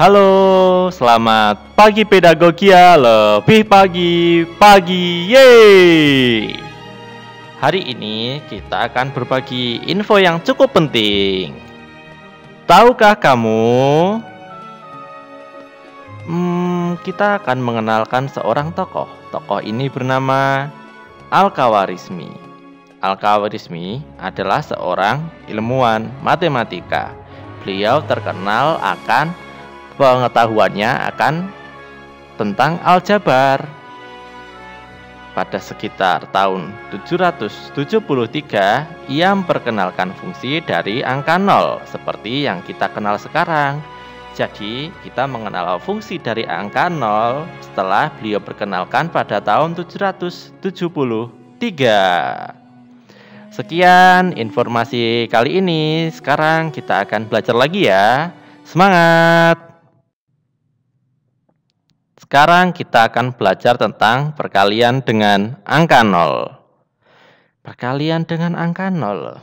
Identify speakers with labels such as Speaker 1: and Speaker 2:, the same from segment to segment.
Speaker 1: Halo, selamat pagi Pedagogia, lebih pagi, yeay! Hari ini kita akan berbagi info yang cukup penting. Tahukah kamu? Kita akan mengenalkan seorang tokoh. Tokoh ini bernama Al-Khawarizmi. Al-Khawarizmi adalah seorang ilmuwan matematika. Beliau terkenal akan pengetahuannya tentang aljabar. Pada sekitar tahun 773, ia memperkenalkan fungsi dari angka 0 seperti yang kita kenal sekarang. Jadi, kita mengenal fungsi dari angka 0 setelah beliau perkenalkan pada tahun 773. Sekian informasi kali ini. Sekarang kita akan belajar lagi ya. Semangat! Sekarang kita akan belajar tentang perkalian dengan angka 0. Perkalian dengan angka 0.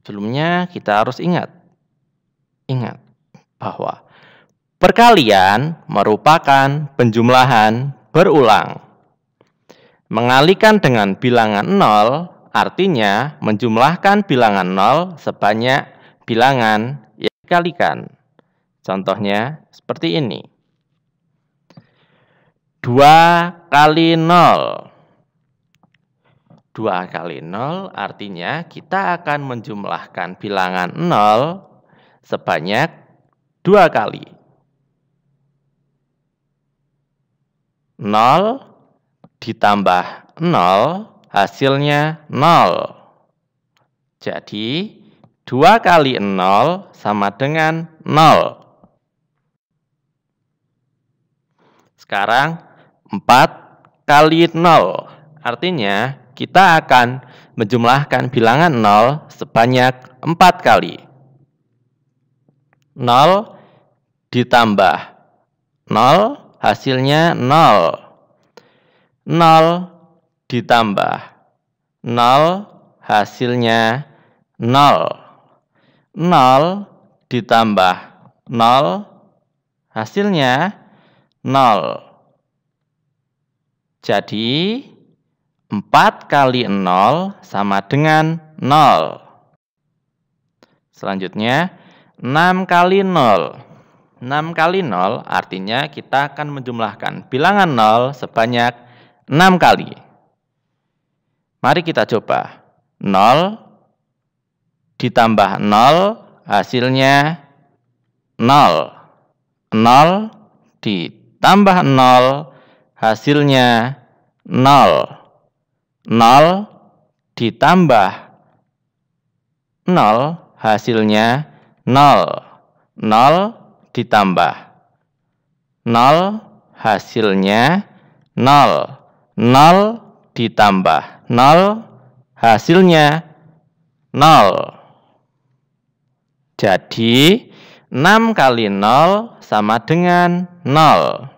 Speaker 1: Sebelumnya kita harus ingat bahwa perkalian merupakan penjumlahan berulang. Mengalihkan dengan bilangan 0 artinya menjumlahkan bilangan 0 sebanyak bilangan yang dikalikan. Contohnya seperti ini. 2 kali 0. 2 kali 0 artinya kita akan menjumlahkan bilangan 0 sebanyak 2 kali. 0 ditambah 0 hasilnya 0. Jadi 2 kali 0 sama dengan 0. Sekarang 4 kali 0. Artinya kita akan menjumlahkan bilangan 0 sebanyak 4 kali. 0 ditambah 0 hasilnya 0. 0 ditambah 0 hasilnya 0. 0 ditambah 0 hasilnya 0. Jadi 4 kali 0 sama dengan 0. Selanjutnya 6 kali 0. 6 kali 0 artinya kita akan menjumlahkan bilangan 0 sebanyak 6 kali. Mari kita coba. 0 ditambah 0 hasilnya 0. 0 ditambah 0 hasilnya 0. 0 ditambah 0 hasilnya 0. 0 ditambah 0 hasilnya 0. 0 ditambah 0 hasilnya 0. Jadi 6 kali 0 sama dengan 0.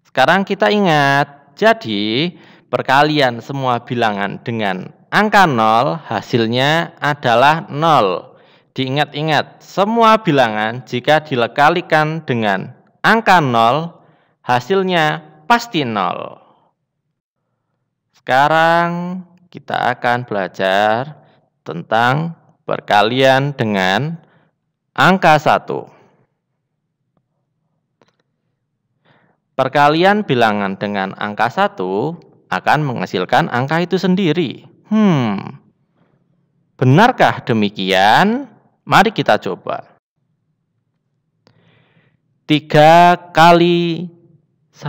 Speaker 1: Sekarang kita ingat, jadi perkalian semua bilangan dengan angka 0 hasilnya adalah 0. Diingat-ingat, semua bilangan jika dikalikan dengan angka 0 hasilnya pasti 0. Sekarang kita akan belajar tentang perkalian dengan angka 1. Perkalian bilangan dengan angka 1 akan menghasilkan angka itu sendiri. Benarkah demikian? Mari kita coba. 3 kali 1.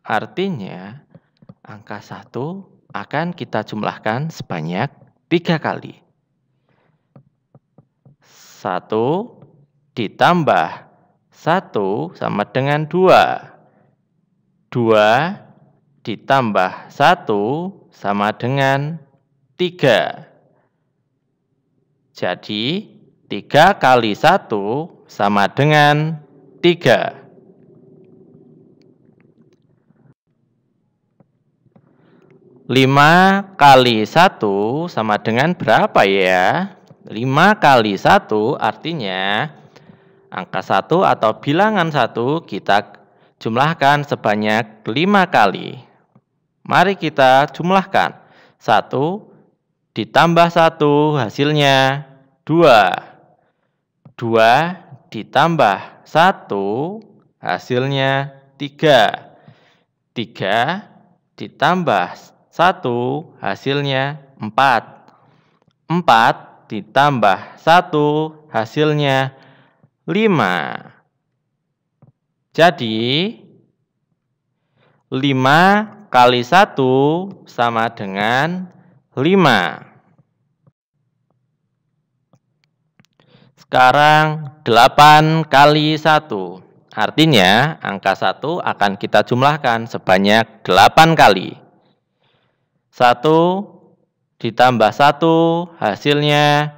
Speaker 1: Artinya angka 1 akan kita jumlahkan sebanyak 3 kali. 1 ditambah 1 sama dengan 2. 2 ditambah 1 sama dengan 3. Jadi 3 kali 1 sama dengan 3. 5 kali 1 sama dengan berapa ya? 5 kali 1 artinya angka 1 atau bilangan 1 kita jumlahkan sebanyak 5 kali. Mari kita jumlahkan. 1 ditambah 1 hasilnya 2. 2 ditambah 1 hasilnya 3. 3 ditambah 1 hasilnya 4. 4 ditambah 1 hasilnya 5. Jadi 5 kali 1 sama dengan 5. Sekarang 8 kali 1. Artinya angka 1 akan kita jumlahkan sebanyak 8 kali. 1 ditambah 1 hasilnya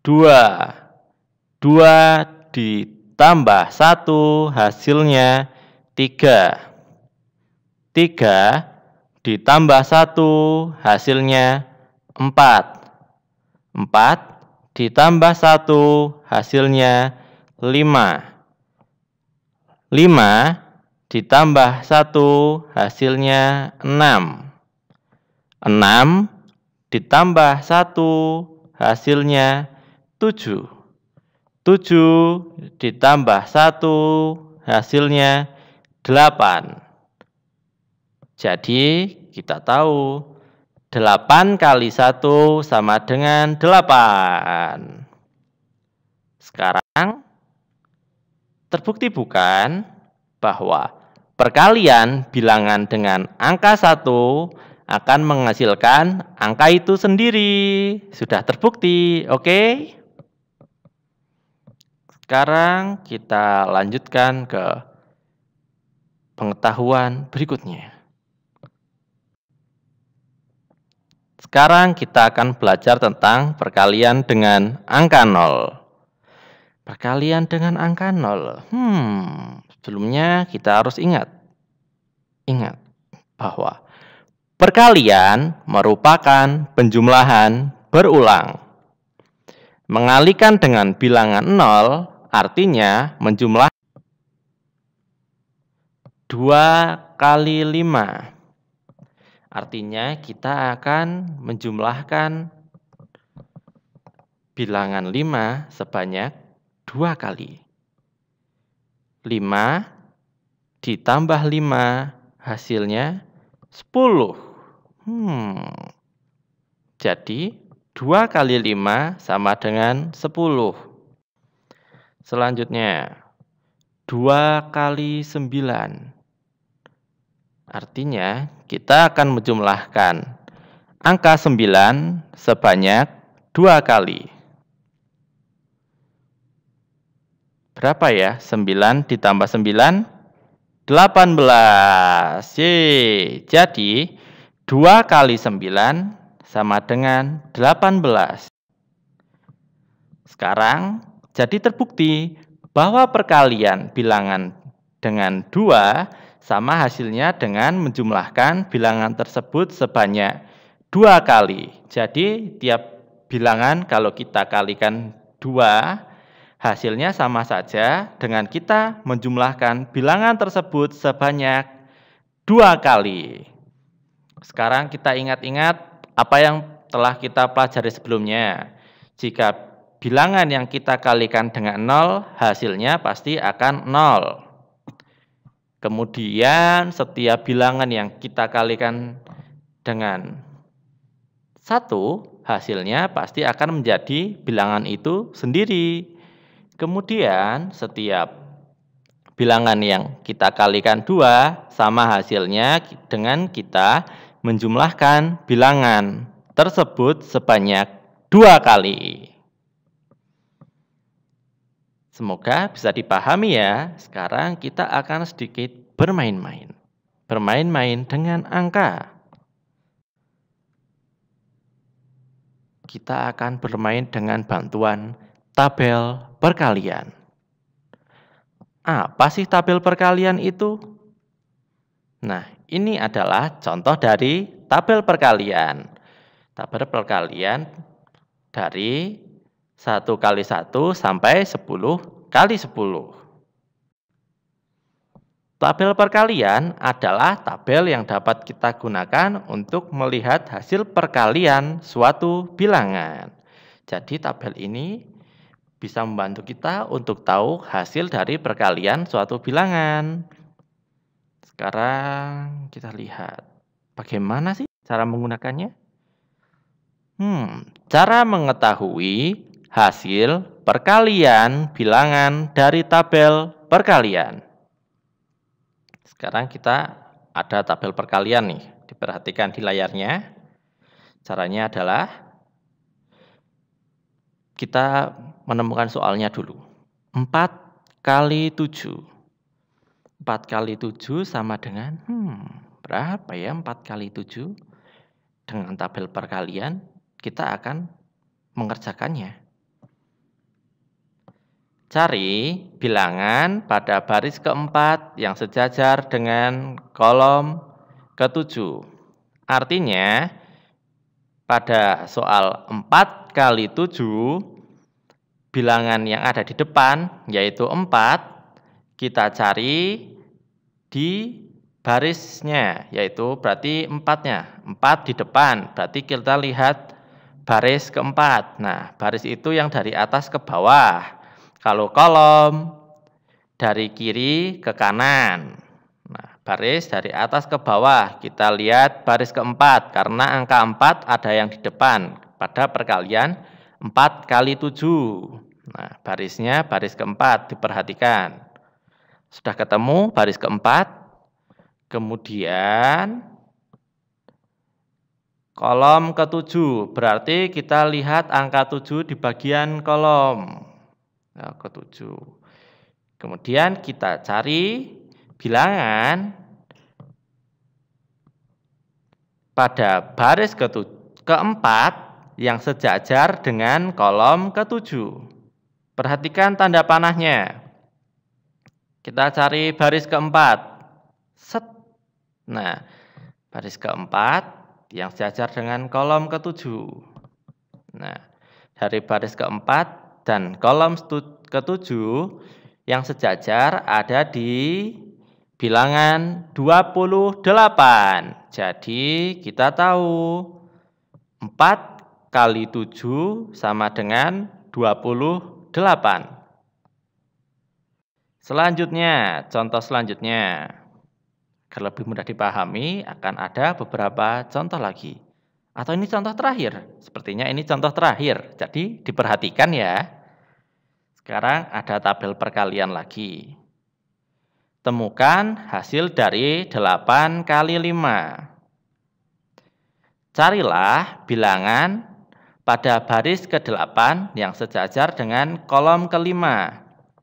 Speaker 1: 2. 2 ditambah 1 hasilnya 3. 3 ditambah 1 hasilnya 4. 4 ditambah 1 hasilnya 5. 5 ditambah 1 hasilnya 6. 6 ditambah 1 hasilnya 7. 7 ditambah 1 hasilnya 8. Jadi kita tahu 8 kali 1 sama dengan 8. Sekarang terbukti bukan bahwa perkalian bilangan dengan angka 1 akan menghasilkan angka itu sendiri. Sudah terbukti, oke? Sekarang kita lanjutkan ke pengetahuan berikutnya. Sekarang kita akan belajar tentang perkalian dengan angka 0. Perkalian dengan angka 0. Sebelumnya kita harus ingat bahwa perkalian merupakan penjumlahan berulang. Mengalikan dengan bilangan 0 artinya menjumlah 2 kali 5. Artinya kita akan menjumlahkan bilangan 5 sebanyak 2 kali. 5 ditambah 5 hasilnya 10. Jadi 2 kali 5 sama dengan 10. Selanjutnya 2 kali 9. Artinya kita akan menjumlahkan angka 9 sebanyak 2 kali. Berapa ya? 9 ditambah 9? 18. Jadi 2 kali 9 sama dengan 18. Sekarang jadi terbukti bahwa perkalian bilangan dengan 2 sama hasilnya dengan menjumlahkan bilangan tersebut sebanyak 2 kali. Jadi tiap bilangan kalau kita kalikan 2, hasilnya sama saja dengan kita menjumlahkan bilangan tersebut sebanyak 2 kali. Sekarang kita ingat-ingat apa yang telah kita pelajari sebelumnya. Jika bilangan yang kita kalikan dengan 0, hasilnya pasti akan 0. Kemudian setiap bilangan yang kita kalikan dengan 1, hasilnya pasti akan menjadi bilangan itu sendiri. Kemudian setiap bilangan yang kita kalikan 2 sama hasilnya dengan kita menjumlahkan bilangan tersebut sebanyak 2 kali. Semoga bisa dipahami ya. Sekarang kita akan sedikit bermain-main. Bermain-main dengan angka. Kita akan bermain dengan bantuan tabel perkalian. Apa sih tabel perkalian itu? Nah, ini adalah contoh dari tabel perkalian. Tabel perkalian dari 1 kali 1 sampai 10 kali 10. Tabel perkalian adalah tabel yang dapat kita gunakan untuk melihat hasil perkalian suatu bilangan. Jadi tabel ini bisa membantu kita untuk tahu hasil dari perkalian suatu bilangan. Sekarang kita lihat bagaimana sih cara menggunakannya. Cara mengetahui hasil perkalian bilangan dari tabel perkalian. Sekarang kita ada tabel perkalian nih, diperhatikan di layarnya. Caranya adalah kita menemukan soalnya dulu. 4 kali 7. 4 kali 7 sama dengan, berapa ya 4 kali 7? Dengan tabel perkalian, kita akan mengerjakannya. Cari bilangan pada baris keempat yang sejajar dengan kolom ke-7. Artinya, pada soal 4 kali 7, bilangan yang ada di depan, yaitu 4, kita cari di barisnya, yaitu berarti 4-nya. 4 di depan, berarti kita lihat baris keempat. Nah, baris itu yang dari atas ke bawah. Kalau kolom, dari kiri ke kanan. Nah, baris dari atas ke bawah, kita lihat baris keempat, karena angka 4 ada yang di depan pada perkalian 4 kali 7. Nah, barisnya baris keempat, diperhatikan. Sudah ketemu baris keempat, kemudian kolom ke-7, berarti kita lihat angka 7 di bagian kolom ke-7. Kemudian kita cari bilangan pada baris keempat yang sejajar dengan kolom ke-7. Perhatikan tanda panahnya. Kita cari baris keempat. Set. Nah, baris keempat yang sejajar dengan kolom ke-7. Nah, dari baris keempat dan kolom ke-7 yang sejajar ada di bilangan 28. Jadi kita tahu 4 kali 7 sama dengan 28. Selanjutnya, contoh selanjutnya. Agar lebih mudah dipahami, akan ada beberapa contoh lagi. Atau ini contoh terakhir. Sepertinya ini contoh terakhir. Jadi diperhatikan ya. Sekarang ada tabel perkalian lagi. Temukan hasil dari 8 kali 5. Carilah bilangan pada baris ke-8 yang sejajar dengan kolom ke-5.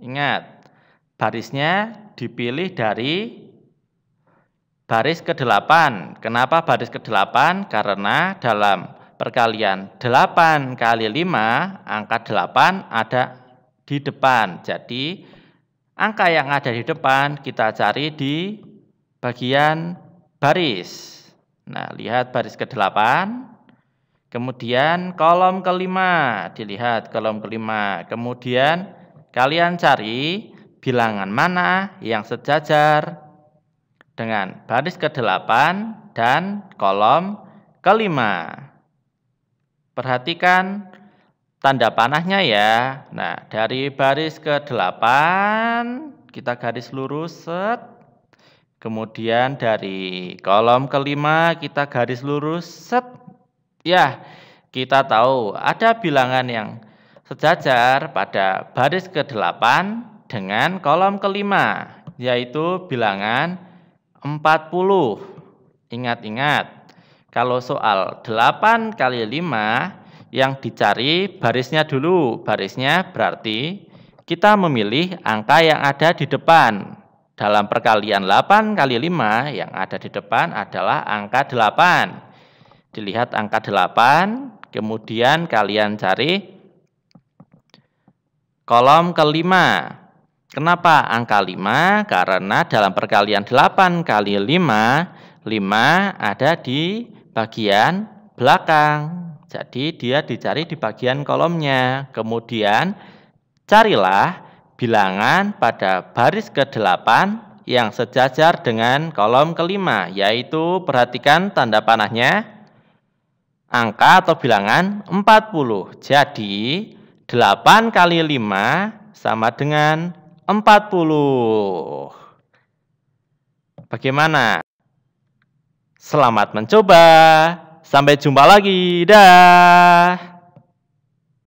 Speaker 1: Ingat, barisnya dipilih dari baris ke-8. Kenapa baris ke-8? Karena dalam perkalian 8 kali 5, angka 8 ada di depan. Jadi, angka yang ada di depan kita cari di bagian baris. Nah, lihat baris ke-8. Kemudian kolom ke-5. Dilihat kolom ke-5. Kemudian kalian cari bilangan mana yang sejajar dengan baris ke-8 dan kolom ke-5. Perhatikan tanda panahnya ya. Nah, dari baris ke-8 kita garis lurus set. Kemudian dari kolom ke-5 kita garis lurus set. Ya, kita tahu ada bilangan yang sejajar pada baris ke-8 dengan kolom ke-5, yaitu bilangan 40. Ingat-ingat, kalau soal 8 kali 5 yang dicari barisnya dulu. Barisnya berarti kita memilih angka yang ada di depan. Dalam perkalian 8 kali 5 yang ada di depan adalah angka 8. Dilihat angka 8, kemudian kalian cari kolom ke-5. Kenapa angka 5? Karena dalam perkalian 8 kali 5, 5 ada di bagian belakang. Jadi dia dicari di bagian kolomnya. Kemudian carilah bilangan pada baris ke-8 yang sejajar dengan kolom kelima, yaitu perhatikan tanda panahnya, angka atau bilangan 40. Jadi 8 kali 5 sama dengan 40. Bagaimana? Selamat mencoba. Sampai jumpa lagi. Dah.